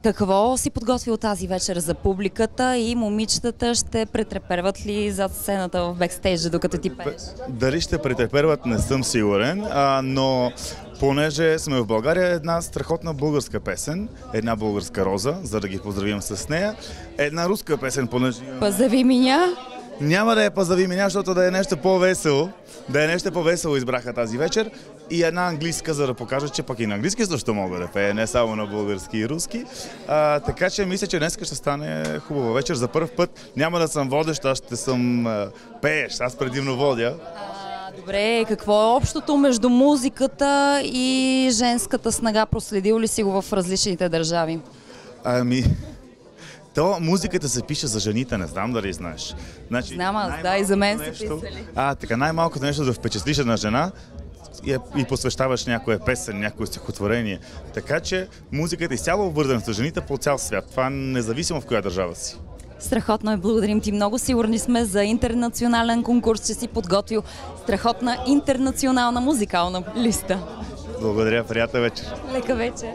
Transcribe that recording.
Какво си подготвил тази вечер за публиката и момичетата ще претреперват ли зад сцената в бекстейджа, докато ти пееш? Дали ще претреперват, не съм сигурен, но понеже сме в България, една страхотна българска песен, една българска роза, за да ги поздравим с нея, една руска песен, понеже... Пазави меня? Няма да я пазави меня, защото да е нещо по-весело. Да е нещо по-весело избраха тази вечер. И една английска, за да покажа, че пък и на английски също мога да пея, не само на български и руски. Така че мисля, че днес ще стане хубава вечер. За първ път няма да съм водещ, аз ще съм пеещ. Аз предимно водя. Добре, какво е общото между музиката и женската снага? Проследил ли си го в различните държави? Музиката се пише за жените, не знам дали знаеш. Значи, знам аз, да, и за мен са писали. Така най-малкото нещо да впечатлиш една жена и посвещаваш някоя песен, някое стихотворение. Така че музиката е изцяло обвързана с жените по цял свят. Това независимо в коя държава си. Страхотно е, благодарим ти много. Сигурни сме за интернационален конкурс, че си подготвил страхотна интернационална музикална листа. Благодаря, приятна вечер. Лека вечер.